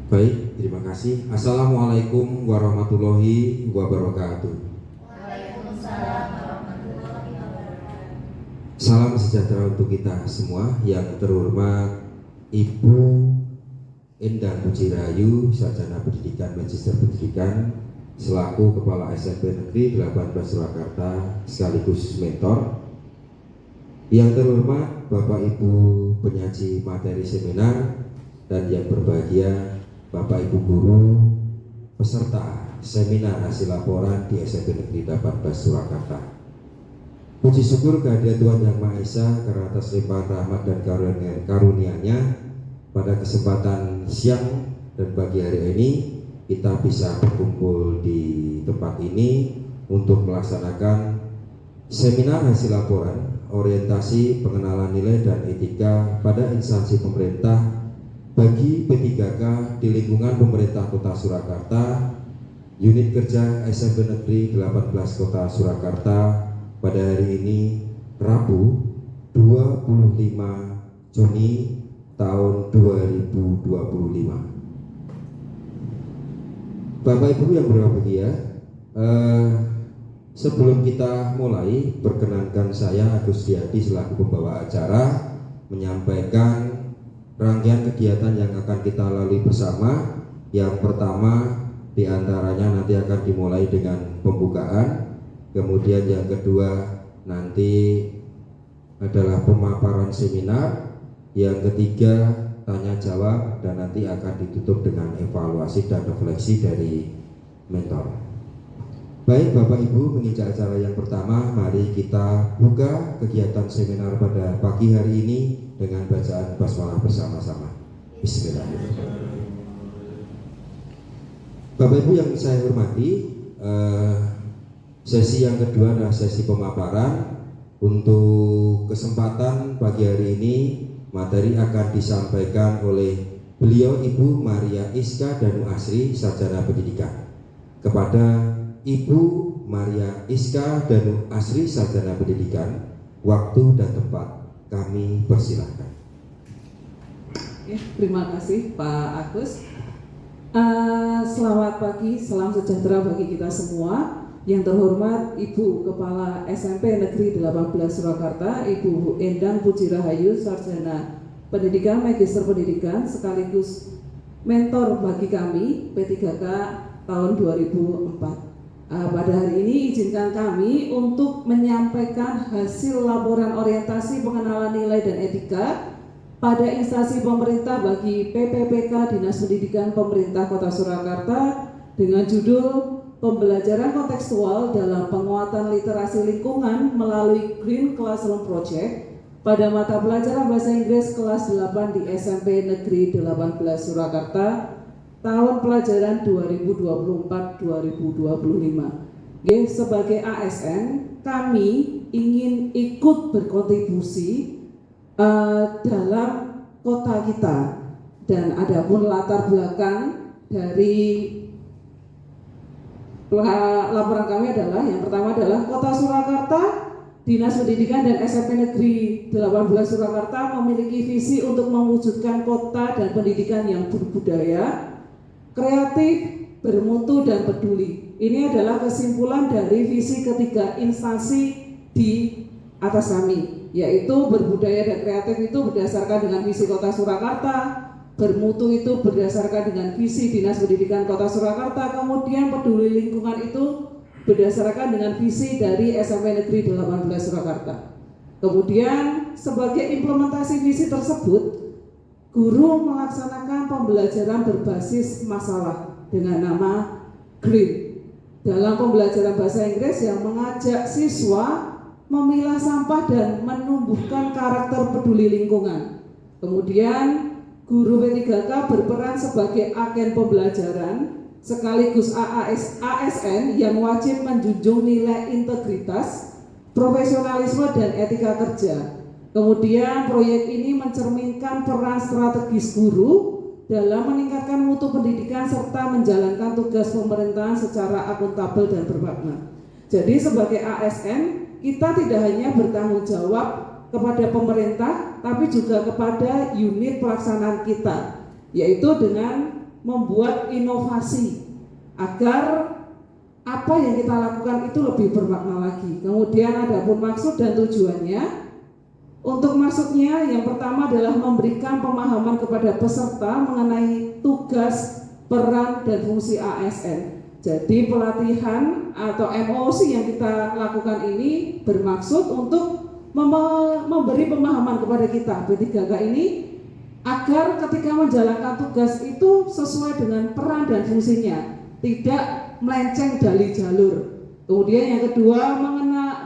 Baik, terima kasih. Assalamualaikum warahmatullahi wabarakatuh. Waalaikumsalam warahmatullahi wabarakatuh. Salam sejahtera untuk kita semua. Yang terhormat Ibu Endah Puji Rahayu, Sarjana Pendidikan Magister Pendidikan, selaku Kepala SMP Negeri 18 Surakarta sekaligus mentor. Yang terhormat Bapak Ibu penyaji materi seminar, dan yang berbahagia Bapak Ibu guru peserta seminar hasil laporan di SMP Negeri 18 Surakarta. Puji syukur kehadirat Tuhan Yang Maha Esa karena atas limpahan rahmat dan karunia-Nya pada kesempatan siang dan pagi hari ini kita bisa berkumpul di tempat ini untuk melaksanakan seminar hasil laporan orientasi pengenalan nilai dan etika pada instansi pemerintah bagi P3K di lingkungan pemerintah Kota Surakarta, unit kerja SMP Negeri 18 Kota Surakarta pada hari ini Rabu 25 Juni tahun 2025. Bapak Ibu yang berbahagia, sebelum kita mulai, perkenankan saya Agus Diadi selaku pembawa acara menyampaikan rangkaian kegiatan yang akan kita lalui bersama. Yang pertama diantaranya nanti akan dimulai dengan pembukaan, kemudian yang kedua nanti adalah pemaparan seminar, yang ketiga tanya jawab, dan nanti akan ditutup dengan evaluasi dan refleksi dari mentor. Baik Bapak Ibu, menginjak acara yang pertama, mari kita buka kegiatan seminar pada pagi hari ini dengan bacaan basmalah bersama-sama. Bismillahirrahmanirrahim. Bapak Ibu yang saya hormati, sesi yang kedua adalah sesi pemaparan. Untuk kesempatan pagi hari ini, materi akan disampaikan oleh beliau Ibu Maria Iska Danu Asri, Sarjana Pendidikan. Kepada Ibu Maria Iska Danu Asri, Sarjana Pendidikan, waktu dan tempat kami persilahkan. Terima kasih Pak Agus. Selamat pagi, salam sejahtera bagi kita semua. Yang terhormat Ibu Kepala SMP Negeri 18 Surakarta, Ibu Endang Puji Rahayu, Sarjana Pendidikan Magister Pendidikan sekaligus mentor bagi kami P3K tahun 2004. Pada hari ini izinkan kami untuk menyampaikan hasil laporan orientasi pengenalan nilai dan etika pada instansi pemerintah bagi PPPK Dinas Pendidikan Pemerintah Kota Surakarta dengan judul Pembelajaran Kontekstual dalam Penguatan Literasi Lingkungan melalui Green Classroom Project pada mata pelajaran Bahasa Inggris kelas 8 di SMP Negeri 18 Surakarta tahun pelajaran 2024-2025. Sebagai ASN, kami ingin ikut berkontribusi dalam kota kita, dan adapun latar belakang dari laporan kami adalah yang pertama adalah Kota Surakarta, Dinas Pendidikan dan SMP Negeri 18 Surakarta memiliki visi untuk mewujudkan kota dan pendidikan yang berbudaya, kreatif, bermutu, dan peduli. Ini adalah kesimpulan dari visi ketiga instansi di atas kami, yaitu berbudaya dan kreatif itu berdasarkan dengan visi Kota Surakarta, bermutu itu berdasarkan dengan visi Dinas Pendidikan Kota Surakarta, kemudian peduli lingkungan itu berdasarkan dengan visi dari SMP Negeri 18 Surakarta. Kemudian sebagai implementasi visi tersebut, guru melaksanakan pembelajaran berbasis masalah dengan nama GREEN dalam pembelajaran bahasa Inggris yang mengajak siswa memilah sampah dan menumbuhkan karakter peduli lingkungan. Kemudian guru P3K berperan sebagai agen pembelajaran sekaligus ASN yang wajib menjunjung nilai integritas, profesionalisme, dan etika kerja. Kemudian proyek ini mencerminkan peran strategis guru dalam meningkatkan mutu pendidikan serta menjalankan tugas pemerintahan secara akuntabel dan bermakna. Jadi sebagai ASN, kita tidak hanya bertanggung jawab kepada pemerintah, tapi juga kepada unit pelaksanaan kita, yaitu dengan membuat inovasi agar apa yang kita lakukan itu lebih bermakna lagi. Kemudian ada pun maksud dan tujuannya. Untuk maksudnya yang pertama adalah memberikan pemahaman kepada peserta mengenai tugas, peran, dan fungsi ASN. Jadi pelatihan atau MOC yang kita lakukan ini bermaksud untuk memberi pemahaman kepada kita P3K ini agar ketika menjalankan tugas itu sesuai dengan peran dan fungsinya, tidak melenceng dari jalur. Kemudian yang kedua,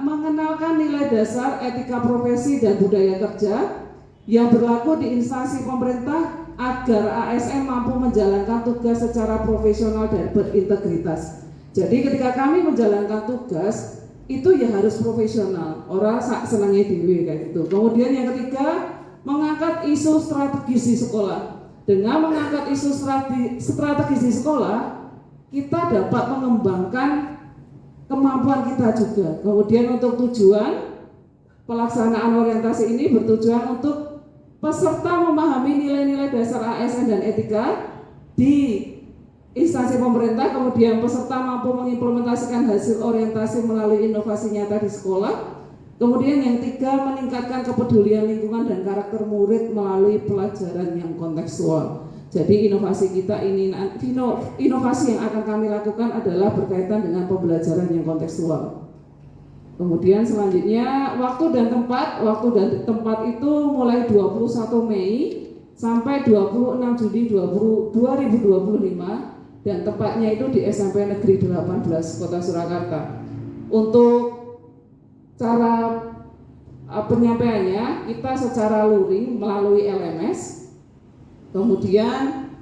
mengenalkan nilai dasar etika profesi dan budaya kerja yang berlaku di instansi pemerintah agar ASN mampu menjalankan tugas secara profesional dan berintegritas. Jadi ketika kami menjalankan tugas itu ya harus profesional, orang sak senangnya dewe kayak gitu. Kemudian yang ketiga, mengangkat isu strategis di sekolah. Dengan mengangkat isu strategis di sekolah, kita dapat mengembangkan kemampuan kita juga. Kemudian untuk tujuan pelaksanaan orientasi ini bertujuan untuk peserta memahami nilai-nilai dasar ASN dan etika di instansi pemerintah, kemudian peserta mampu mengimplementasikan hasil orientasi melalui inovasi nyata di sekolah. Kemudian yang tiga, meningkatkan kepedulian lingkungan dan karakter murid melalui pelajaran yang kontekstual. Jadi inovasi kita ini, inovasi yang akan kami lakukan adalah berkaitan dengan pembelajaran yang kontekstual. Kemudian selanjutnya waktu dan tempat. Waktu dan tempat itu mulai 21 Mei sampai 26 Juni 2025 dan tempatnya itu di SMP Negeri 18 Kota Surakarta. Untuk cara penyampaiannya kita secara luring melalui LMS. Kemudian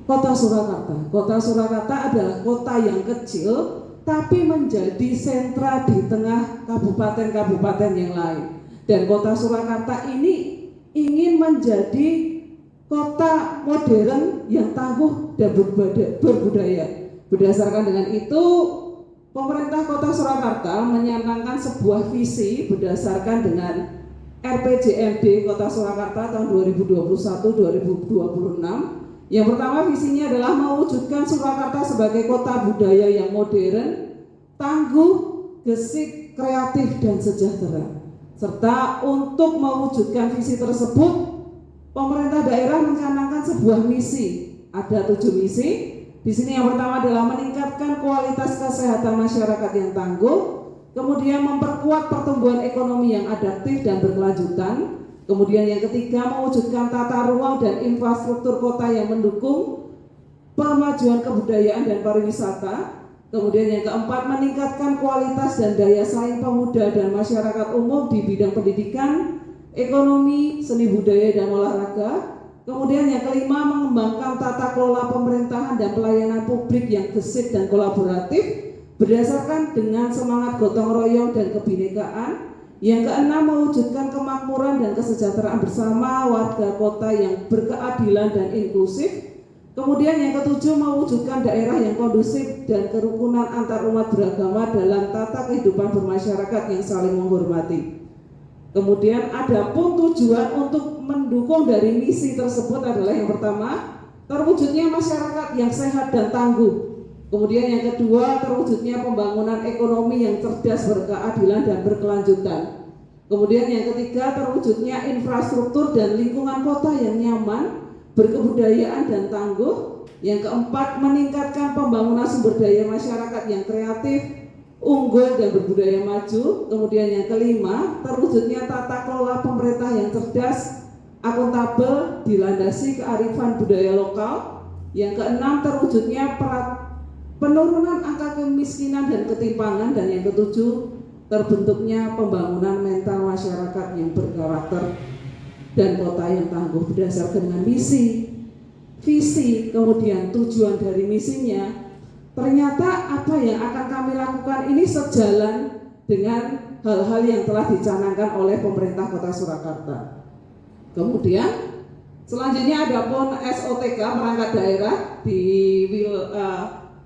Kota Surakarta. Kota Surakarta adalah kota yang kecil tapi menjadi sentra di tengah kabupaten-kabupaten yang lain. Dan Kota Surakarta ini ingin menjadi kota modern yang tangguh dan berbudaya. Berdasarkan dengan itu, pemerintah Kota Surakarta menyanangkan sebuah visi berdasarkan dengan RPJMD Kota Surakarta tahun 2021-2026. Yang pertama visinya adalah mewujudkan Surakarta sebagai kota budaya yang modern, tangguh, gesit, kreatif, dan sejahtera. Serta untuk mewujudkan visi tersebut, pemerintah daerah mencanangkan sebuah misi. Ada 7 misi. Di sini yang pertama adalah meningkatkan kualitas kesehatan masyarakat yang tangguh, kemudian memperkuat pertumbuhan ekonomi yang adaptif dan berkelanjutan. Kemudian yang ketiga, mewujudkan tata ruang dan infrastruktur kota yang mendukung pemajuan kebudayaan dan pariwisata. Kemudian yang keempat, meningkatkan kualitas dan daya saing pemuda dan masyarakat umum di bidang pendidikan, ekonomi, seni budaya dan olahraga. Kemudian yang kelima, mengembangkan tata kelola pemerintahan dan pelayanan publik yang gesit dan kolaboratif berdasarkan dengan semangat gotong royong dan kebinekaan. Yang keenam, mewujudkan kemakmuran dan kesejahteraan bersama warga kota yang berkeadilan dan inklusif. Kemudian yang ketujuh, mewujudkan daerah yang kondusif dan kerukunan antar umat beragama dalam tata kehidupan bermasyarakat yang saling menghormati. Kemudian ada pun tujuan untuk mendukung dari misi tersebut adalah yang pertama, terwujudnya masyarakat yang sehat dan tangguh. Kemudian yang kedua, terwujudnya pembangunan ekonomi yang cerdas, berkeadilan dan berkelanjutan. Kemudian yang ketiga, terwujudnya infrastruktur dan lingkungan kota yang nyaman, berkebudayaan dan tangguh. Yang keempat, meningkatkan pembangunan sumber daya masyarakat yang kreatif, unggul dan berbudaya maju. Kemudian yang kelima, terwujudnya tata kelola pemerintah yang cerdas, akuntabel, dilandasi kearifan budaya lokal. Yang keenam, terwujudnya penurunan angka kemiskinan dan ketimpangan. Dan yang ketujuh, terbentuknya pembangunan mental masyarakat yang berkarakter dan kota yang tangguh berdasarkan dengan misi, visi, kemudian tujuan dari misinya. Ternyata apa yang akan kami lakukan ini sejalan dengan hal-hal yang telah dicanangkan oleh pemerintah Kota Surakarta. Kemudian selanjutnya ada pun SOTK perangkat daerah di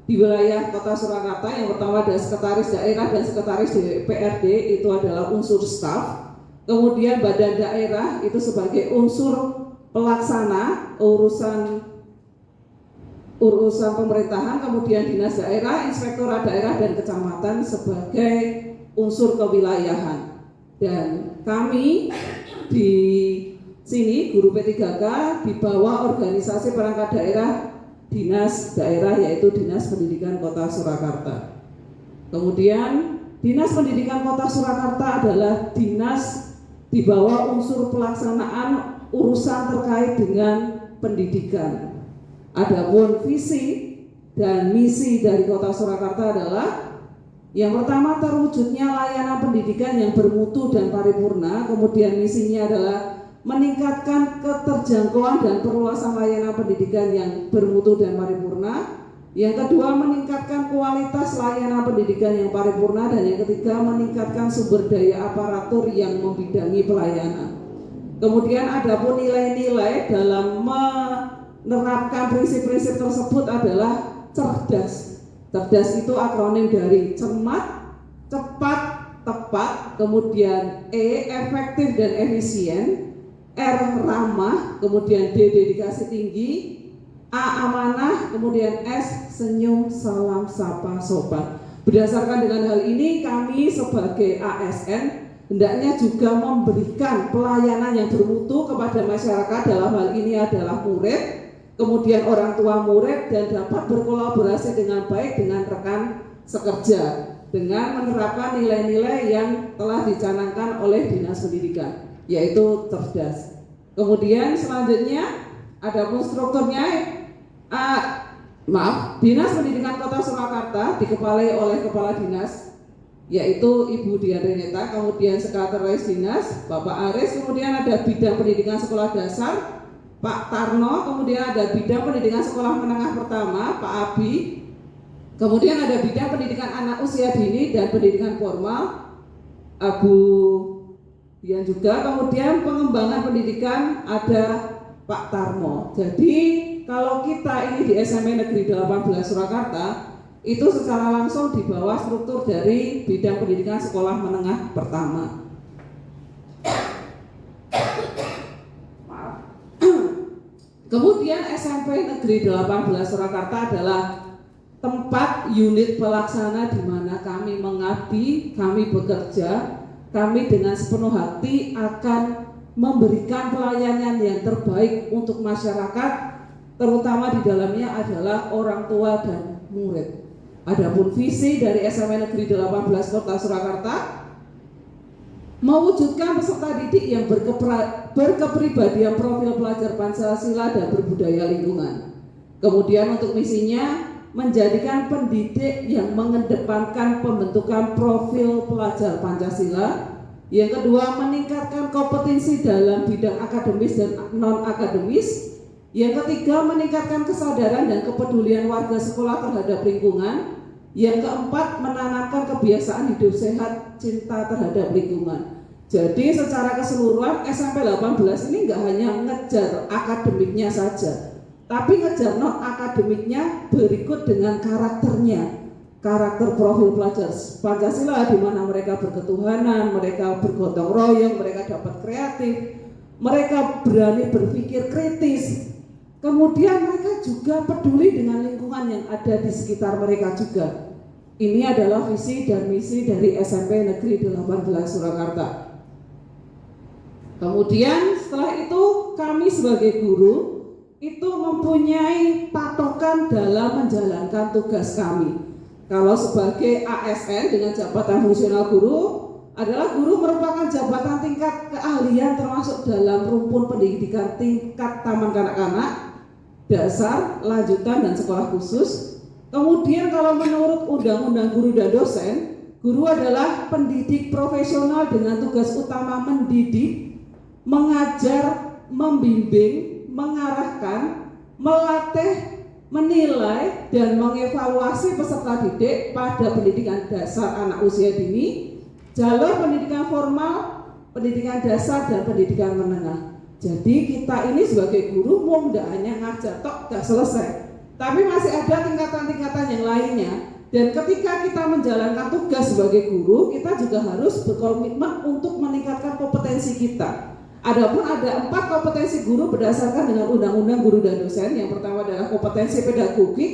wilayah Kota Surakarta. Yang pertama ada sekretaris daerah dan sekretaris DPRD, itu adalah unsur staf. Kemudian badan daerah itu sebagai unsur pelaksana urusan urusan pemerintahan, kemudian dinas daerah, inspektorat daerah dan kecamatan sebagai unsur kewilayahan. Dan kami di sini guru P3K di bawah organisasi perangkat daerah dinas daerah, yaitu Dinas Pendidikan Kota Surakarta. Kemudian Dinas Pendidikan Kota Surakarta adalah dinas di bawah unsur pelaksanaan urusan terkait dengan pendidikan. Adapun visi dan misi dari Kota Surakarta adalah yang pertama, terwujudnya layanan pendidikan yang bermutu dan paripurna. Kemudian misinya adalah meningkatkan keterjangkauan dan perluasan layanan pendidikan yang bermutu dan paripurna. Yang kedua, meningkatkan kualitas layanan pendidikan yang paripurna. Dan yang ketiga, meningkatkan sumber daya aparatur yang membidangi pelayanan. Kemudian adapun nilai-nilai dalam menerapkan prinsip-prinsip tersebut adalah cerdas. Cerdas itu akronim dari cermat, cepat, tepat, kemudian E, efektif dan efisien, R, ramah, kemudian D, dedikasi tinggi, A, amanah, kemudian S, senyum, salam, sapa, sopan. Berdasarkan dengan hal ini, kami sebagai ASN hendaknya juga memberikan pelayanan yang bermutu kepada masyarakat, dalam hal ini adalah murid, kemudian orang tua murid, dan dapat berkolaborasi dengan baik dengan rekan sekerja dengan menerapkan nilai-nilai yang telah dicanangkan oleh Dinas Pendidikan, yaitu cerdas. Kemudian selanjutnya adapun strukturnya, Dinas Pendidikan Kota Surakarta dikepalai oleh Kepala Dinas, yaitu Ibu Dian Reneta, kemudian Sekretaris Dinas Bapak Aris, kemudian ada Bidang Pendidikan Sekolah Dasar Pak Tarno, kemudian ada Bidang Pendidikan Sekolah Menengah Pertama Pak Abi, kemudian ada Bidang Pendidikan Anak Usia Dini dan Pendidikan Formal Abu Dian juga, kemudian Pengembangan Pendidikan ada Pak Tarmo. Jadi kalau kita ini di SMP Negeri 18 Surakarta itu secara langsung di bawah struktur dari Bidang Pendidikan Sekolah Menengah Pertama. Kemudian SMP Negeri 18 Surakarta adalah tempat unit pelaksana di mana kami mengabdi, kami bekerja, kami dengan sepenuh hati akan memberikan pelayanan yang terbaik untuk masyarakat, terutama di dalamnya adalah orang tua dan murid. Adapun visi dari SMP Negeri 18 Kota Surakarta mewujudkan peserta didik yang berkepribadian profil pelajar Pancasila dan berbudaya lingkungan. Kemudian untuk misinya menjadikan pendidik yang mengedepankan pembentukan profil pelajar Pancasila. Yang kedua, meningkatkan kompetensi dalam bidang akademis dan non-akademis. Yang ketiga, meningkatkan kesadaran dan kepedulian warga sekolah terhadap lingkungan. Yang keempat, menanamkan kebiasaan hidup sehat, cinta terhadap lingkungan. Jadi secara keseluruhan SMP 18 ini nggak hanya ngejar akademiknya saja, tapi ngejar non akademiknya berikut dengan karakternya, karakter profil pelajar Pancasila di mana mereka berketuhanan, mereka bergotong royong, mereka dapat kreatif, mereka berani berpikir kritis. Kemudian mereka juga peduli dengan lingkungan yang ada di sekitar mereka juga. Ini adalah visi dan misi dari SMP Negeri 18 Surakarta. Kemudian setelah itu kami sebagai guru itu mempunyai patokan dalam menjalankan tugas kami. Kalau sebagai ASN dengan jabatan fungsional guru adalah guru merupakan jabatan tingkat keahlian termasuk dalam rumpun pendidikan tingkat taman kanak-kanak, dasar, lanjutan, dan sekolah khusus. Kemudian kalau menurut Undang-Undang Guru dan Dosen, guru adalah pendidik profesional dengan tugas utama mendidik, mengajar, membimbing, mengarahkan, melatih, menilai, dan mengevaluasi peserta didik pada pendidikan dasar anak usia dini, jalur pendidikan formal, pendidikan dasar, dan pendidikan menengah. Jadi kita ini sebagai guru mau tidak hanya ngajar tok gak selesai, tapi masih ada tingkatan-tingkatan yang lainnya. Dan ketika kita menjalankan tugas sebagai guru, kita juga harus berkomitmen untuk meningkatkan kompetensi kita. Adapun ada 4 kompetensi guru berdasarkan dengan Undang-Undang Guru dan Dosen. Yang pertama adalah kompetensi pedagogik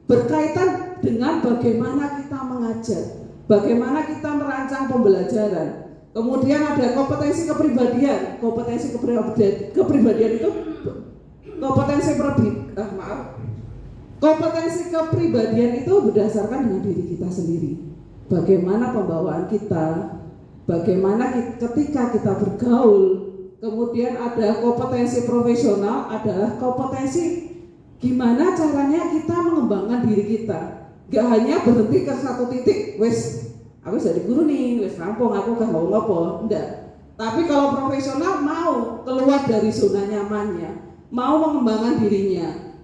berkaitan dengan bagaimana kita mengajar, bagaimana kita merancang pembelajaran. Kemudian ada kompetensi kepribadian. Kompetensi kepribadian itu kompetensi kepribadian itu berdasarkan dengan diri kita sendiri. Bagaimana pembawaan kita, bagaimana ketika kita bergaul. Kemudian ada kompetensi profesional, adalah kompetensi gimana caranya kita mengembangkan diri kita. Gak hanya berhenti ke satu titik, wes aku jadi guru nih, wes rampung, aku gak mau ngopo, enggak. Tapi kalau profesional mau keluar dari zona nyamannya, mau mengembangkan dirinya,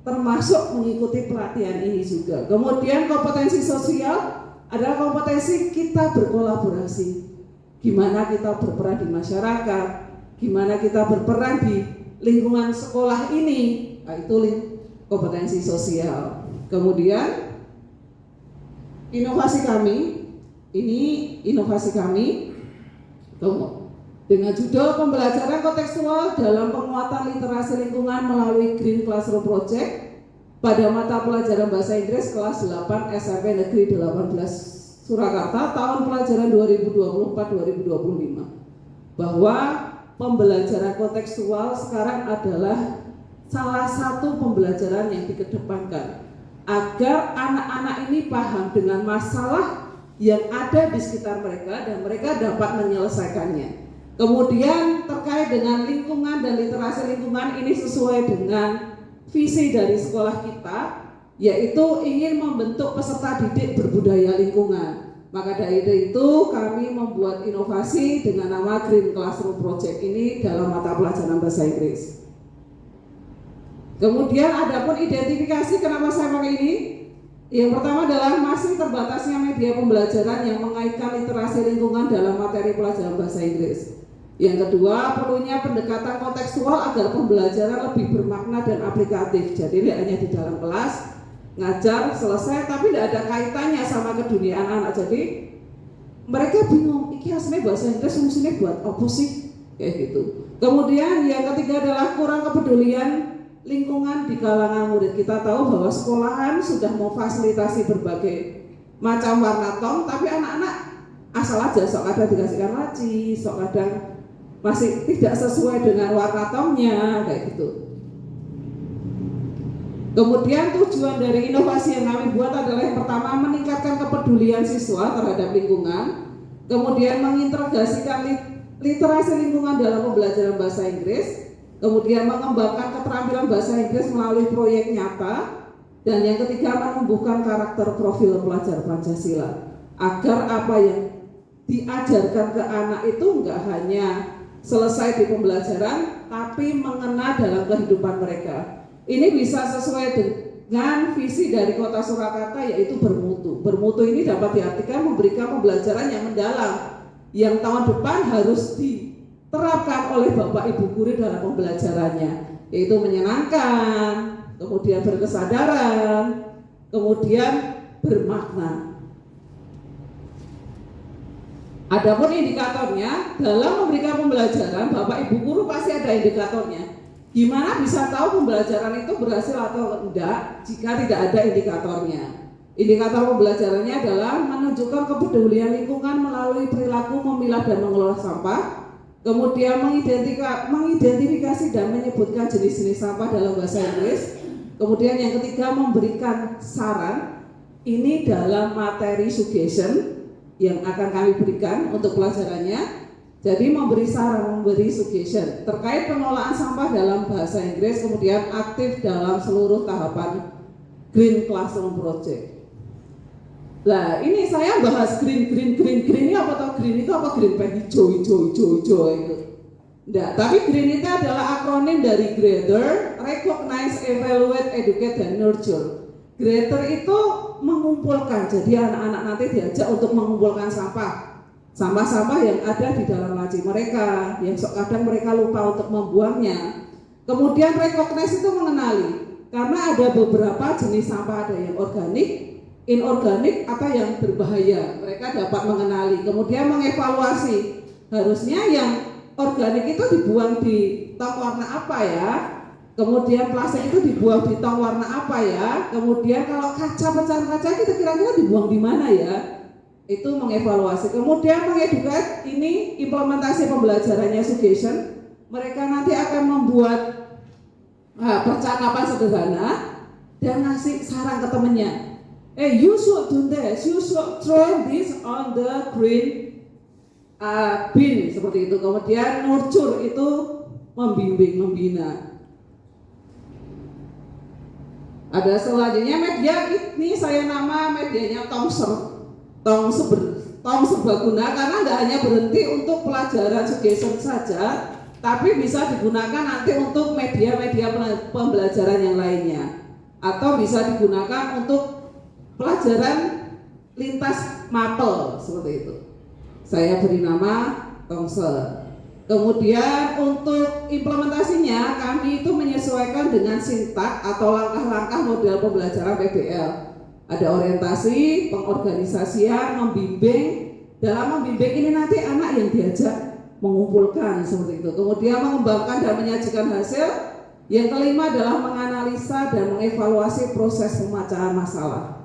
termasuk mengikuti pelatihan ini juga. Kemudian kompetensi sosial adalah kompetensi kita berkolaborasi. Gimana kita berperan di masyarakat, gimana kita berperan di lingkungan sekolah ini, nah itu kompetensi sosial. Kemudian inovasi kami dengan judul pembelajaran kontekstual dalam penguatan literasi lingkungan melalui Green Classroom Project pada mata pelajaran bahasa Inggris kelas 8 SMP Negeri 18 Surakarta tahun pelajaran 2024-2025, bahwa pembelajaran kontekstual sekarang adalah salah satu pembelajaran yang dikedepankan agar anak-anak ini paham dengan masalah yang ada di sekitar mereka dan mereka dapat menyelesaikannya. Kemudian terkait dengan lingkungan dan literasi lingkungan, ini sesuai dengan visi dari sekolah kita, yaitu ingin membentuk peserta didik berbudaya lingkungan. Maka dari itu kami membuat inovasi dengan nama Green Classroom Project ini dalam mata pelajaran bahasa Inggris. Kemudian adapun identifikasi kenapa saya pakai ini, yang pertama adalah masih terbatasnya media pembelajaran yang mengaitkan literasi lingkungan dalam materi pelajaran bahasa Inggris. Yang kedua, perlunya pendekatan kontekstual agar pembelajaran lebih bermakna dan aplikatif. Jadi tidak hanya di dalam kelas ngajar selesai tapi tidak ada kaitannya sama ke dunia anak-anak. Jadi mereka bingung, iki aslinya bahasa Inggris fungsinya buat apa sih? Kayak gitu. Kemudian yang ketiga adalah kurang kepedulian lingkungan di kalangan murid. Kita tahu bahwa sekolahan sudah memfasilitasi berbagai macam warna tong, tapi anak-anak asal aja, sok kadang dikasihkan laci, sok kadang masih tidak sesuai dengan warna tongnya, kayak gitu. Kemudian tujuan dari inovasi yang kami buat adalah yang pertama meningkatkan kepedulian siswa terhadap lingkungan, kemudian mengintegrasikan literasi lingkungan dalam pembelajaran bahasa Inggris, kemudian mengembangkan keterampilan bahasa Inggris melalui proyek nyata, dan yang ketiga menumbuhkan karakter profil pelajar Pancasila agar apa yang diajarkan ke anak itu enggak hanya selesai di pembelajaran tapi mengena dalam kehidupan mereka. Ini bisa sesuai dengan visi dari Kota Surakarta, yaitu bermutu. Bermutu ini dapat diartikan memberikan pembelajaran yang mendalam yang tahun depan harus diterapkan oleh Bapak Ibu guru dalam pembelajarannya, yaitu menyenangkan, kemudian berkesadaran, kemudian bermakna. Adapun indikatornya dalam memberikan pembelajaran, Bapak Ibu guru pasti ada indikatornya. Gimana bisa tahu pembelajaran itu berhasil atau enggak jika tidak ada indikatornya? Indikator pembelajarannya adalah menunjukkan kepedulian lingkungan melalui perilaku memilah dan mengelola sampah, kemudian mengidentifikasi dan menyebutkan jenis-jenis sampah dalam bahasa Inggris, kemudian yang ketiga memberikan saran, ini dalam materi suggestion yang akan kami berikan untuk pelajarannya. Jadi memberi saran, memberi suggestion terkait pengelolaan sampah dalam bahasa Inggris, kemudian aktif dalam seluruh tahapan Green Classroom Project. Nah ini saya bahas green ini apa tau? Green itu apa? Green pen hijau itu. Nah, tapi green itu adalah akronim dari Gather, Recognize, Evaluate, Educate, dan Nurture. Gather itu mengumpulkan, jadi anak-anak nanti diajak untuk mengumpulkan sampah-sampah yang ada di dalam laci mereka, yang kadang mereka lupa untuk membuangnya. Kemudian recognize itu mengenali, karena ada beberapa jenis sampah, ada yang organik, inorganik, atau yang berbahaya. Mereka dapat mengenali. Kemudian mengevaluasi, harusnya yang organik itu dibuang di tong warna apa ya? Kemudian plastik itu dibuang di tong warna apa ya? Kemudian kalau pecahan kaca kita kira-kira dibuang di mana ya? Itu mengevaluasi. Kemudian mengedukasi, ini implementasi pembelajarannya education. Mereka nanti akan membuat percakapan sederhana dan ngasih saran ke temennya. You should do this, you should throw this on the green bin, seperti itu. Kemudian nurture itu membimbing, membina. Ada selanjutnya media, ini saya nama medianya tong serbaguna, karena nggak hanya berhenti untuk pelajaran education saja, tapi bisa digunakan nanti untuk media-media pembelajaran yang lainnya, atau bisa digunakan untuk pelajaran lintas mapel, seperti itu. Saya beri nama Tongse. Kemudian untuk implementasinya kami itu menyesuaikan dengan sintak atau langkah-langkah model pembelajaran PBL. Ada orientasi, pengorganisasian, membimbing. Dalam membimbing ini nanti anak yang diajak mengumpulkan, seperti itu. Kemudian mengembangkan dan menyajikan hasil. Yang kelima adalah menganalisa dan mengevaluasi proses pemecahan masalah.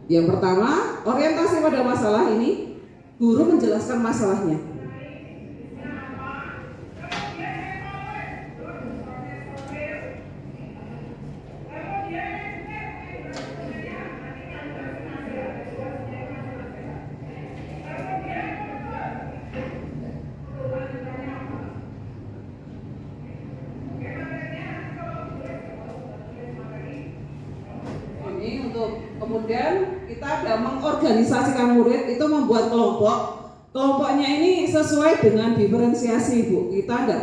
Yang pertama, orientasi pada masalah ini, guru menjelaskan masalahnya. Kemudian kita ada mengorganisasikan murid, itu membuat kelompok. Kelompoknya ini sesuai dengan diferensiasi, Bu. Kita ada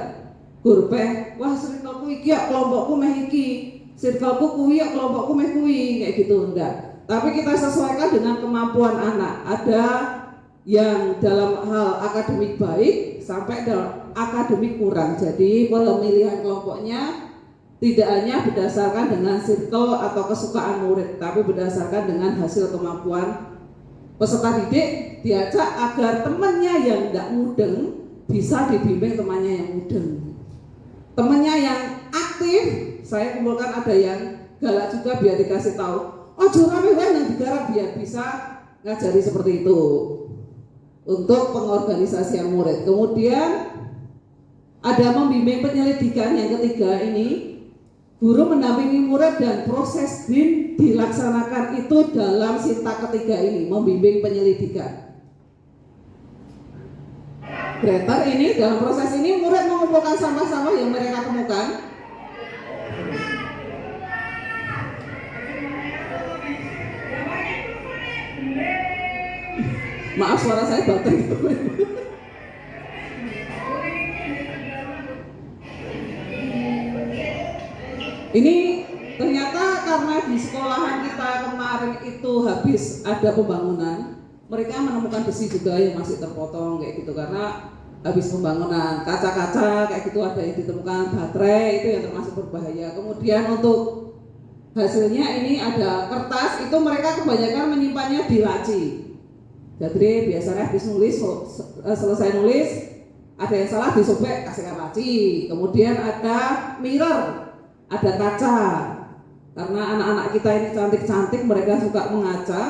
gurpeh, wah circleku iki ya kelompokku meh iki, circleku kuwi ya kelompokku meh kuwi, kayak gitu enggak. Tapi kita sesuaikan dengan kemampuan anak. Ada yang dalam hal akademik baik sampai dalam akademik kurang. Jadi pemilihan kelompoknya tidak hanya berdasarkan dengan circle atau kesukaan murid, tapi berdasarkan dengan hasil kemampuan peserta didik, diajak agar temannya yang tidak mudeng bisa dibimbing temannya yang mudeng. Temannya yang aktif, saya kumpulkan ada yang galak juga biar dikasih tahu. Oh jurame wae yang digarap biar bisa ngajari seperti itu. Untuk pengorganisasian murid. Kemudian ada membimbing penyelidikan yang ketiga ini. Guru mendampingi murid dan proses green dilaksanakan itu dalam sintak ketiga ini, membimbing penyelidikan. Greater ini dalam proses ini murid mengumpulkan sampah-sampah yang mereka temukan. Maaf suara saya baterai. Ini ternyata karena di sekolahan kita kemarin itu habis ada pembangunan, mereka menemukan besi juga yang masih terpotong kayak gitu karena habis pembangunan. Kaca-kaca kayak gitu ada yang ditemukan, baterai itu yang termasuk berbahaya. Kemudian untuk hasilnya ini ada kertas, itu mereka kebanyakan menyimpannya di laci. Jadi biasanya habis nulis, selesai nulis, ada yang salah disobek kasihkan laci. Kemudian ada mirror, ada kaca, karena anak-anak kita ini cantik-cantik, mereka suka mengaca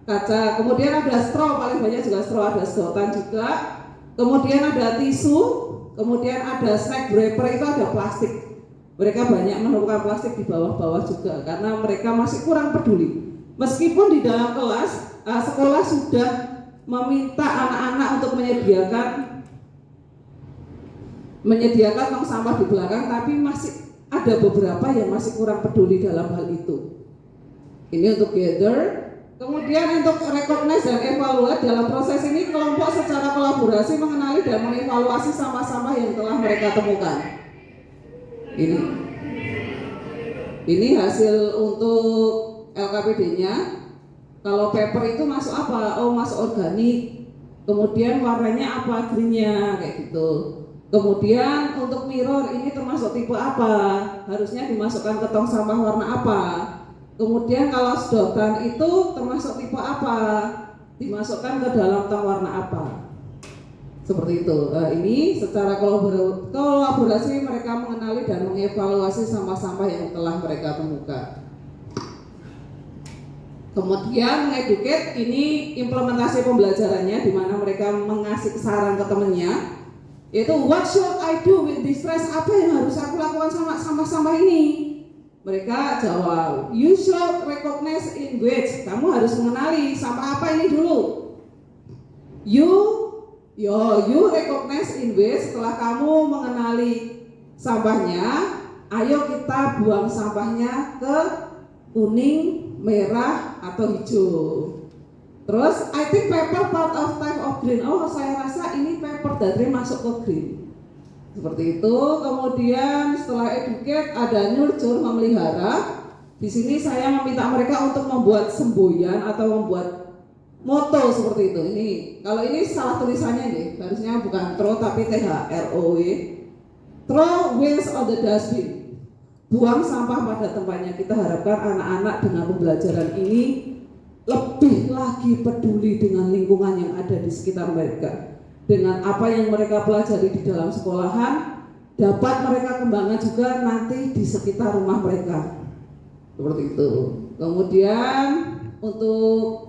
kaca. Kemudian ada straw, paling banyak juga straw, ada sedotan juga. Kemudian ada tisu, kemudian ada snack wrapper, itu ada plastik. Mereka banyak menemukan plastik di bawah-bawah juga, karena mereka masih kurang peduli. Meskipun di dalam kelas, sekolah sudah meminta anak-anak untuk menyediakan tong sampah di belakang, tapi masih ada beberapa yang masih kurang peduli dalam hal itu. Ini untuk gather. Kemudian untuk recognize dan evaluate, dalam proses ini kelompok secara kolaborasi mengenali dan mengevaluasi sampah-sampah yang telah mereka temukan. Ini hasil untuk LKPD-nya. Kalau paper itu masuk apa? Oh, masuk organik. Kemudian warnanya apa? Green-nya kayak gitu. Kemudian untuk mirror ini termasuk tipe apa? Harusnya dimasukkan ke tong sampah warna apa? Kemudian kalau sedotan itu termasuk tipe apa? Dimasukkan ke dalam tong warna apa? Seperti itu. Ini secara kolaborasi mereka mengenali dan mengevaluasi sampah-sampah yang telah mereka temukan. Kemudian mengeduket, ini implementasi pembelajarannya di mana mereka mengasih saran ke temannya, yaitu what should I do with this trash? Apa yang harus aku lakukan sama sampah-sampah ini? Mereka jawab, you should recognize in which. Kamu harus mengenali sampah apa ini dulu. You recognize in which. Setelah kamu mengenali sampahnya, ayo kita buang sampahnya ke kuning, merah atau hijau. Terus I think paper part of type of green. Oh, saya rasa ini paper dari masuk ke green. Seperti itu. Kemudian setelah educate ada nurture, memelihara. Di sini saya meminta mereka untuk membuat semboyan atau membuat moto seperti itu. Ini kalau ini salah tulisannya nih, harusnya bukan throw tapi THROW. Throw waste on the dustbin. Buang sampah pada tempatnya. Kita harapkan anak-anak dengan pembelajaran ini lebih lagi peduli dengan lingkungan yang ada di sekitar mereka. Dengan apa yang mereka pelajari di dalam sekolahan, dapat mereka kembangkan juga nanti di sekitar rumah mereka. Seperti itu. Kemudian untuk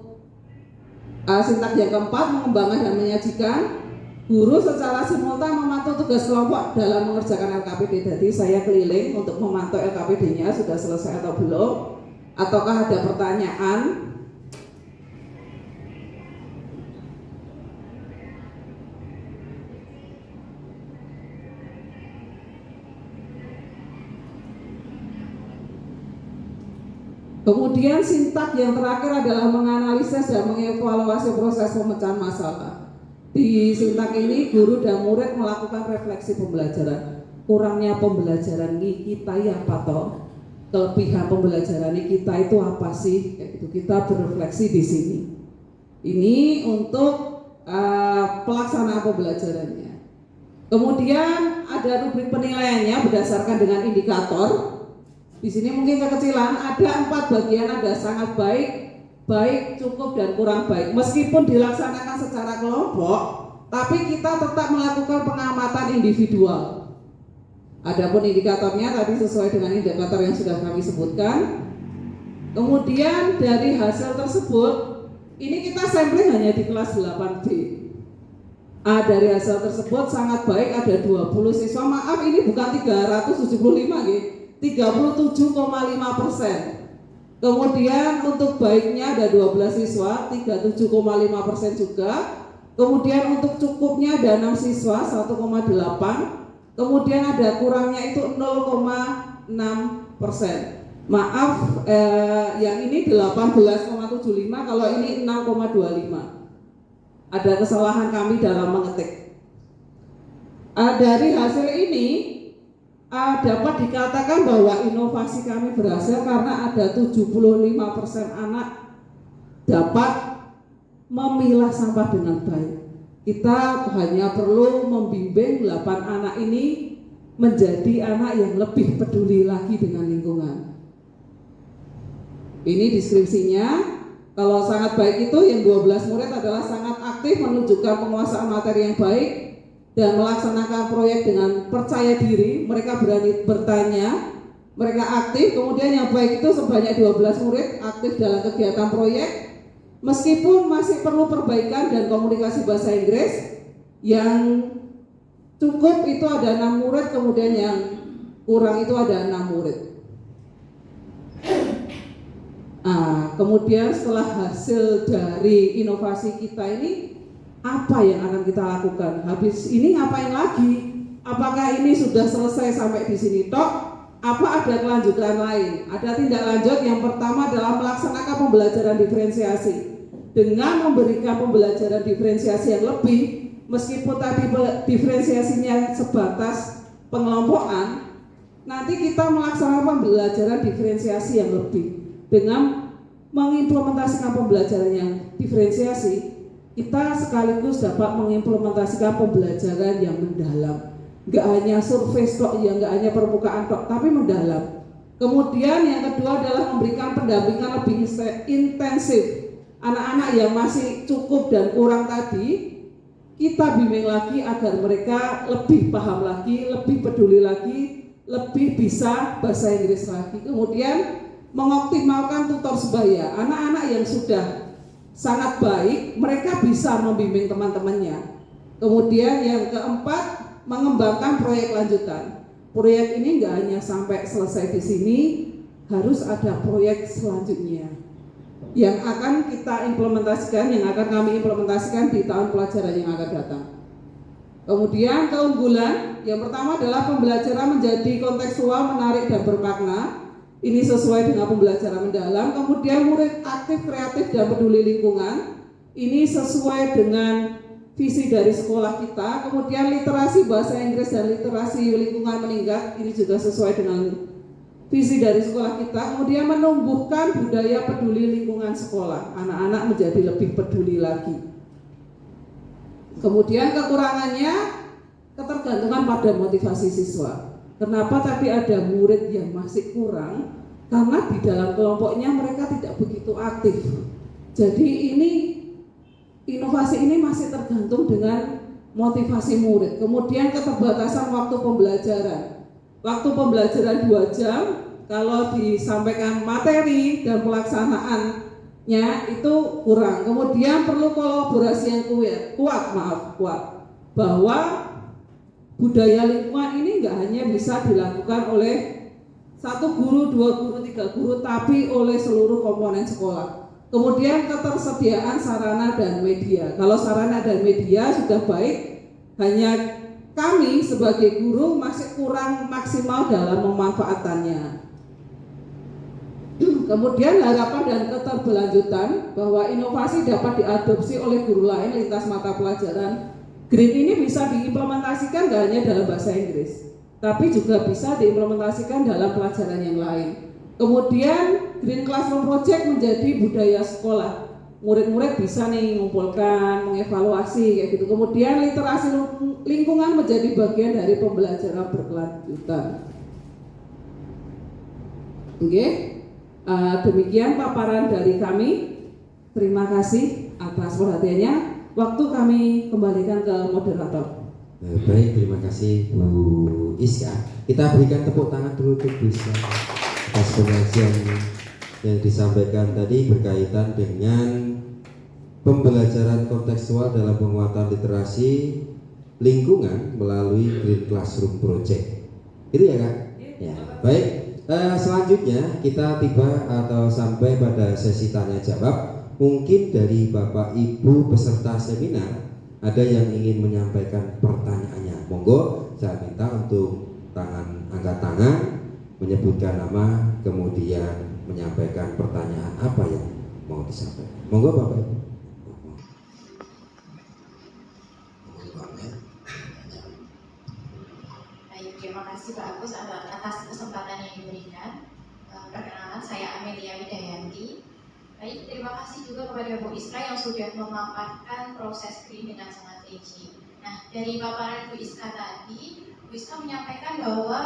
sintak yang keempat, mengembangkan dan menyajikan. Guru secara simultan memantau tugas kelompok dalam mengerjakan LKPD. Jadi saya keliling untuk memantau LKPD-nya sudah selesai atau belum, ataukah ada pertanyaan. Kemudian sintak yang terakhir adalah menganalisis dan mengevaluasi proses pemecahan masalah. Di sintak ini guru dan murid melakukan refleksi pembelajaran. Kurangnya pembelajaran ini kita ya apa toh? Kelebihan pembelajaran ini kita itu apa sih? Kayak gitu. Kita berefleksi di sini. Ini untuk pelaksanaan pembelajarannya. Kemudian ada rubrik penilaiannya berdasarkan dengan indikator. Di sini mungkin kekecilan, ada 4 bagian, ada sangat baik, baik, cukup, dan kurang baik. Meskipun dilaksanakan secara kelompok, tapi kita tetap melakukan pengamatan individual. Adapun indikatornya tadi sesuai dengan indikator yang sudah kami sebutkan. Kemudian dari hasil tersebut, ini kita sampling hanya di kelas 8B. Dari hasil tersebut sangat baik ada 20 siswa. Maaf, ini bukan 375 gitu. 37,5%. Kemudian untuk baiknya ada 12 siswa, 37,5% juga. Kemudian untuk cukupnya ada 6 siswa, 1,8. Kemudian ada kurangnya itu 0,6%. Maaf, yang ini 18,75, kalau ini 6,25. Ada kesalahan kami dalam mengetik. Dari hasil ini dapat dikatakan bahwa inovasi kami berhasil karena ada 75% anak dapat memilah sampah dengan baik. Kita hanya perlu membimbing 8 anak ini menjadi anak yang lebih peduli lagi dengan lingkungan. Ini deskripsinya. Kalau sangat baik itu yang 12 murid adalah sangat aktif menunjukkan penguasaan materi yang baik dan melaksanakan proyek dengan percaya diri. Mereka berani bertanya, mereka aktif. Kemudian yang baik itu sebanyak 12 murid aktif dalam kegiatan proyek, meskipun masih perlu perbaikan dan komunikasi bahasa Inggris. Yang cukup itu ada 6 murid, kemudian yang kurang itu ada 6 murid. Kemudian setelah hasil dari inovasi kita ini, apa yang akan kita lakukan? Habis ini ngapain lagi? Apakah ini sudah selesai sampai di sini tok? Apa ada kelanjutan lain? Ada tindak lanjut. Yang pertama adalah melaksanakan pembelajaran diferensiasi dengan memberikan pembelajaran diferensiasi yang lebih, meskipun tadi diferensiasinya sebatas pengelompokan. Nanti kita melaksanakan pembelajaran diferensiasi yang lebih dengan mengimplementasikan pembelajaran yang diferensiasi. Kita sekaligus dapat mengimplementasikan pembelajaran yang mendalam, nggak hanya survei stok, ya nggak hanya permukaan stok, tapi mendalam. Kemudian yang kedua adalah memberikan pendampingan lebih intensif. Anak-anak yang masih cukup dan kurang tadi, kita bimbing lagi agar mereka lebih paham lagi, lebih peduli lagi, lebih bisa bahasa Inggris lagi. Kemudian mengoptimalkan tutor sebaya. Anak-anak yang sudah sangat baik, mereka bisa membimbing teman-temannya. Kemudian yang keempat, mengembangkan proyek lanjutan. Proyek ini nggak hanya sampai selesai di sini, harus ada proyek selanjutnya yang akan kita implementasikan, yang akan kami implementasikan di tahun pelajaran yang akan datang. Kemudian keunggulan, yang pertama adalah pembelajaran menjadi kontekstual, menarik dan bermakna. Ini sesuai dengan pembelajaran mendalam. Kemudian murid aktif, kreatif dan peduli lingkungan. Ini sesuai dengan visi dari sekolah kita. Kemudian literasi bahasa Inggris dan literasi lingkungan meningkat. Ini juga sesuai dengan visi dari sekolah kita. Kemudian menumbuhkan budaya peduli lingkungan sekolah. Anak-anak menjadi lebih peduli lagi. Kemudian kekurangannya, ketergantungan pada motivasi siswa. Kenapa tadi ada murid yang masih kurang? Karena di dalam kelompoknya mereka tidak begitu aktif. Jadi inovasi ini masih tergantung dengan motivasi murid. Kemudian keterbatasan waktu pembelajaran. Waktu pembelajaran 2 jam, kalau disampaikan materi dan pelaksanaannya itu kurang. Kemudian perlu kolaborasi yang kuat, bahwa budaya lingkungan ini nggak hanya bisa dilakukan oleh 1 guru, 2 guru, 3 guru, tapi oleh seluruh komponen sekolah. Kemudian ketersediaan sarana dan media. Kalau sarana dan media sudah baik, hanya kami sebagai guru masih kurang maksimal dalam memanfaatannya. Kemudian harapan dan keterberlanjutan, bahwa inovasi dapat diadopsi oleh guru lain lintas mata pelajaran. Green ini bisa diimplementasikan gak hanya dalam bahasa Inggris, tapi juga bisa diimplementasikan dalam pelajaran yang lain. Kemudian Green Classroom Project menjadi budaya sekolah. Murid-murid bisa nih mengumpulkan, mengevaluasi kayak gitu. Kemudian literasi lingkungan menjadi bagian dari pembelajaran berkelanjutan. Oke, demikian paparan dari kami. Terima kasih atas perhatiannya. Waktu kami kembalikan ke moderator. Baik, terima kasih Bu Iska. Kita berikan tepuk tangan dulu untuk Bu Iska atas pengajian yang disampaikan tadi berkaitan dengan pembelajaran kontekstual dalam penguatan literasi lingkungan melalui Green Classroom Project. Itu ya Kak? Ya. Baik, selanjutnya kita tiba atau sampai pada sesi tanya jawab. Mungkin dari Bapak Ibu peserta seminar ada yang ingin menyampaikan pertanyaannya. Monggo, saya minta untuk angkat tangan, menyebutkan nama, kemudian menyampaikan pertanyaan apa yang mau disampaikan. Monggo Bapak Ibu. Baik, terima kasih Pak Agus atas kesempatan yang diberikan. Perkenalan, saya Amelia Widayanti. Baik, terima kasih juga kepada Bu Iska yang sudah memaparkan proses green dengan sangat rinci. Nah, dari paparan Bu Iska tadi, Bu Iska menyampaikan bahwa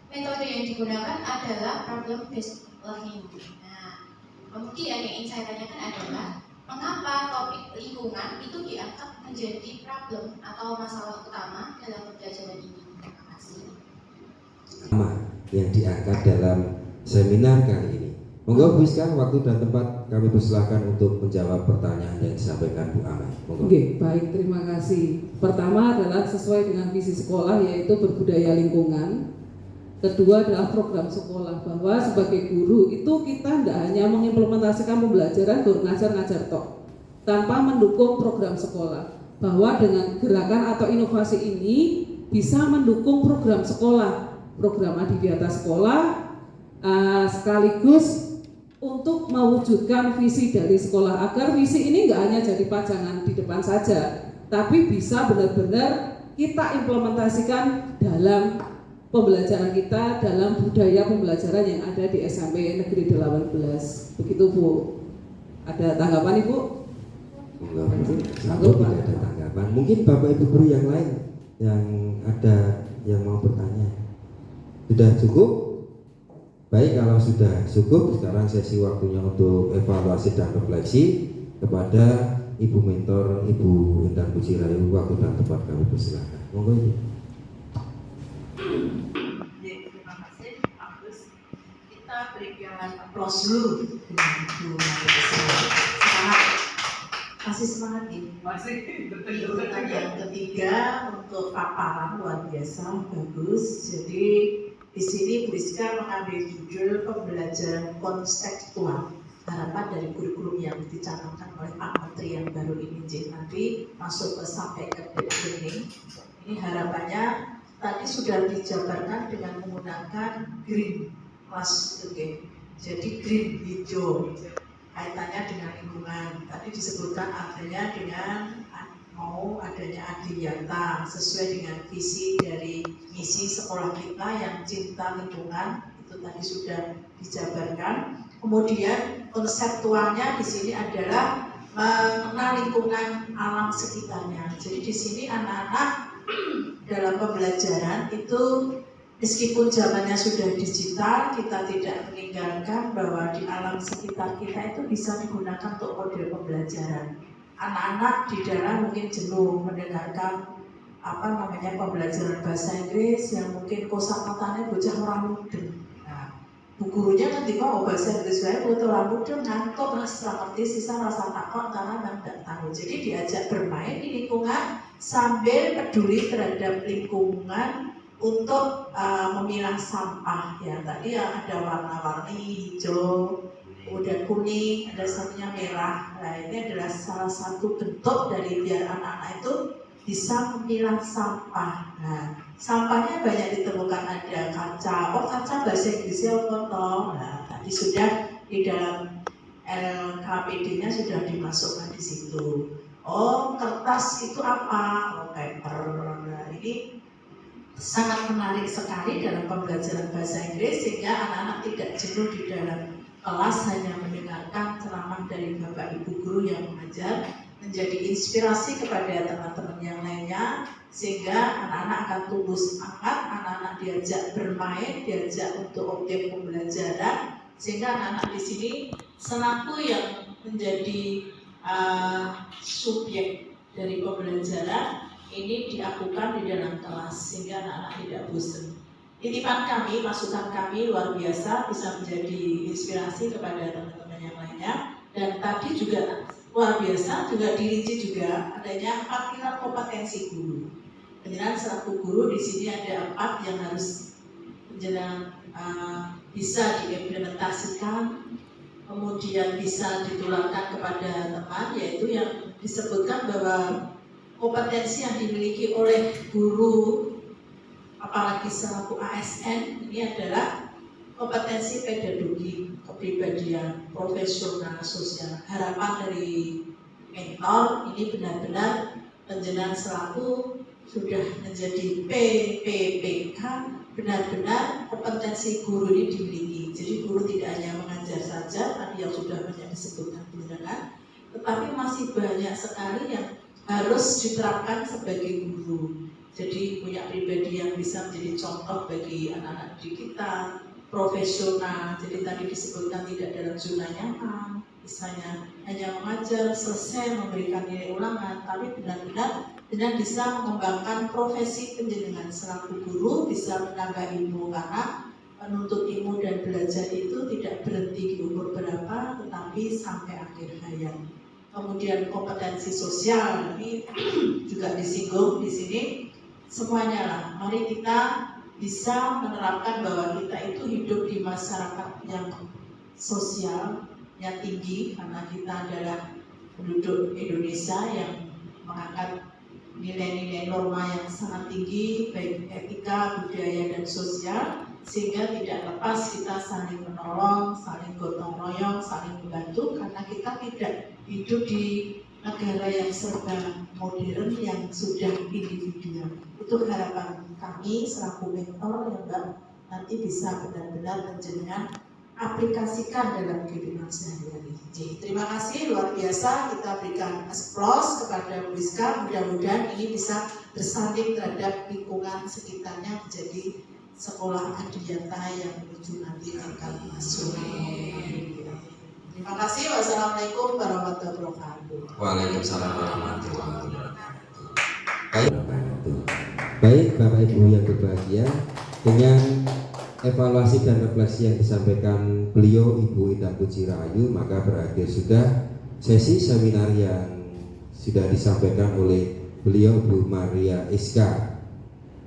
metode yang digunakan adalah problem based learning. Nah, kemudian yang ingin saya tanyakan adalah mengapa topik lingkungan itu diangkat menjadi problem atau masalah utama dalam pembelajaran ini? Terima kasih. Nama yang diangkat dalam seminar kali ini. Monggo Bu Iska, waktu dan tempat kami persilahkan untuk menjawab pertanyaan yang disampaikan Bu Amai. Oke, baik, terima kasih. Pertama adalah sesuai dengan visi sekolah, yaitu berbudaya lingkungan. Kedua adalah program sekolah, bahwa sebagai guru itu kita tidak hanya mengimplementasikan pembelajaran guru ngajar tok, tanpa mendukung program sekolah. Bahwa dengan gerakan atau inovasi ini bisa mendukung program sekolah, program adiwiyata sekolah, sekaligus untuk mewujudkan visi dari sekolah, agar visi ini nggak hanya jadi pajangan di depan saja, tapi bisa benar-benar kita implementasikan dalam pembelajaran kita, dalam budaya pembelajaran yang ada di SMP Negeri 18. Begitu Bu. Ada tanggapan Ibu? Enggak, tidak ada tanggapan. Mungkin Bapak Ibu guru yang lain yang ada yang mau bertanya. Sudah cukup? Baik, kalau sudah cukup, sekarang sesi waktunya untuk evaluasi dan refleksi kepada Ibu Mentor, Ibu Endang Puji Rayu, waktu dan tempat kami persilakan. Monggo Ibu. Terima kasih Pak Agus. Kita berikan aplaus dulu dengan Ibu Maria. Semangat, masih semangat nih. Masih betul. Yang ketiga untuk paparan luar biasa bagus. Jadi di sini Bu Rizka mengambil judul pembelajaran kontekstual. Harapan dari kurikulum yang dicanangkan oleh Pak Menteri yang baru ini nanti masuk sampai ke training. Ini harapannya tadi sudah dijabarkan dengan menggunakan green plus, okay. Jadi green hijau kaitannya dengan lingkungan. Tadi disebutkan adanya dengan mau adanya Adiwiyata sesuai dengan visi dari misi sekolah kita yang cinta lingkungan, itu tadi sudah dijabarkan. Kemudian konseptualnya di sini adalah mengenal lingkungan alam sekitarnya. Jadi di sini anak-anak dalam pembelajaran itu meskipun zamannya sudah digital, kita tidak meninggalkan bahwa di alam sekitar kita itu bisa digunakan untuk model pembelajaran. Anak-anak di dalam mungkin jenuh mendengarkan pembelajaran bahasa Inggris yang mungkin kosakatanya bocah orang mudeng. Bu gurunya ketika bahasa Inggris saya butuh rambut dan ngantuk setelah ngerti sisa rasa takut karena tidak tahu. Jadi diajak bermain di lingkungan sambil peduli terhadap lingkungan untuk memilah sampah. Ya tadi ya ada warna-warni hijau, kemudian kuning, ada satunya merah. Nah ini adalah salah satu bentuk dari biar anak-anak itu bisa memilah sampah. Nah, sampahnya banyak ditemukan, ada kaca. Oh kaca bahasa Inggrisnya kotor. Nah, tadi sudah di dalam LKPD-nya sudah dimasukkan di situ. Oh kertas itu apa? Oh paper. Nah, ini sangat menarik sekali dalam pembelajaran bahasa Inggris sehingga anak-anak tidak jenuh di dalam kelas hanya mendengarkan ceramah dari Bapak Ibu guru yang mengajar, menjadi inspirasi kepada teman-teman yang lainnya sehingga anak-anak akan tumbuh semangat, anak-anak diajak bermain, diajak untuk objek pembelajaran sehingga anak-anak di sini selaku yang menjadi subjek dari pembelajaran ini dilakukan di dalam kelas sehingga anak-anak tidak bosan. Titipan kami, masukan kami luar biasa bisa menjadi inspirasi kepada teman-teman yang lainnya dan tadi juga luar biasa juga dirinci juga adanya 4 pilar kompetensi guru. Penjelasan selaku guru di sini ada 4 yang harus penjelasan bisa diimplementasikan, kemudian bisa ditularkan kepada teman, yaitu yang disebutkan bahwa kompetensi yang dimiliki oleh guru apalagi selaku ASN ini adalah kompetensi pedagogi, kepribadian, profesional, sosial. Harapan dari mentor ini benar-benar penjenengan selaku sudah menjadi PPPK, benar-benar kompetensi guru ini dimiliki. Jadi guru tidak hanya mengajar saja, tadi yang sudah banyak disebutkan penjenengan, tetapi masih banyak sekali yang harus diterapkan sebagai guru. Jadi punya pribadi yang bisa menjadi contoh bagi anak-anak didik kita, profesional. Jadi tadi disebutkan tidak dalam zona nyaman, misalnya hanya mengajar, selesai memberikan nilai ulangan, tapi benar-benar dengan bisa mengembangkan profesi penjenengan selaku guru, bisa menambah ilmu karena menuntut ilmu dan belajar itu tidak berhenti di umur berapa, tetapi sampai akhir hayat. Kemudian kompetensi sosial ini juga disinggung di sini. Semuanya lah, mari kita bisa menerapkan bahwa kita itu hidup di masyarakat yang sosial, yang tinggi, karena kita adalah penduduk Indonesia yang mengangkat nilai-nilai norma yang sangat tinggi, baik etika, budaya, dan sosial, sehingga tidak lepas kita saling menolong, saling gotong royong, saling membantu, karena kita tidak hidup di negara yang serba modern yang sudah individual. Itu harapan kami selaku mentor yang nanti bisa benar-benar menjenengan aplikasikan dalam kehidupan sehari-hari. Terima kasih luar biasa, kita berikan applause kepada Bu Rizka. Mudah-mudahan ini bisa bersanding terhadap lingkungan sekitarnya menjadi sekolah Adiwiyata yang menuju nanti akan masuk. Terima kasih. Wassalamualaikum warahmatullahi wabarakatuh. Waalaikumsalam warahmatullahi wabarakatuh. Baik Bapak Ibu yang berbahagia, dengan evaluasi dan refleksi yang disampaikan beliau Ibu Indah Puji Rahayu, maka berakhir sudah sesi seminar yang sudah disampaikan oleh beliau Bu Maria Iska.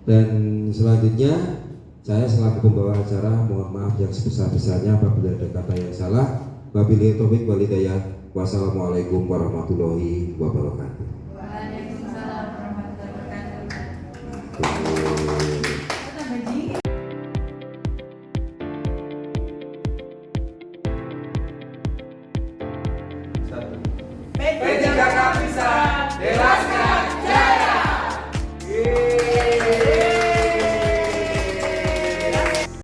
Dan selanjutnya saya selaku pembawa acara mohon maaf yang sebesar-besarnya apabila ada kata yang salah. Wabillahi taufiq wal hidayah. Wassalamualaikum warahmatullahi wabarakatuh.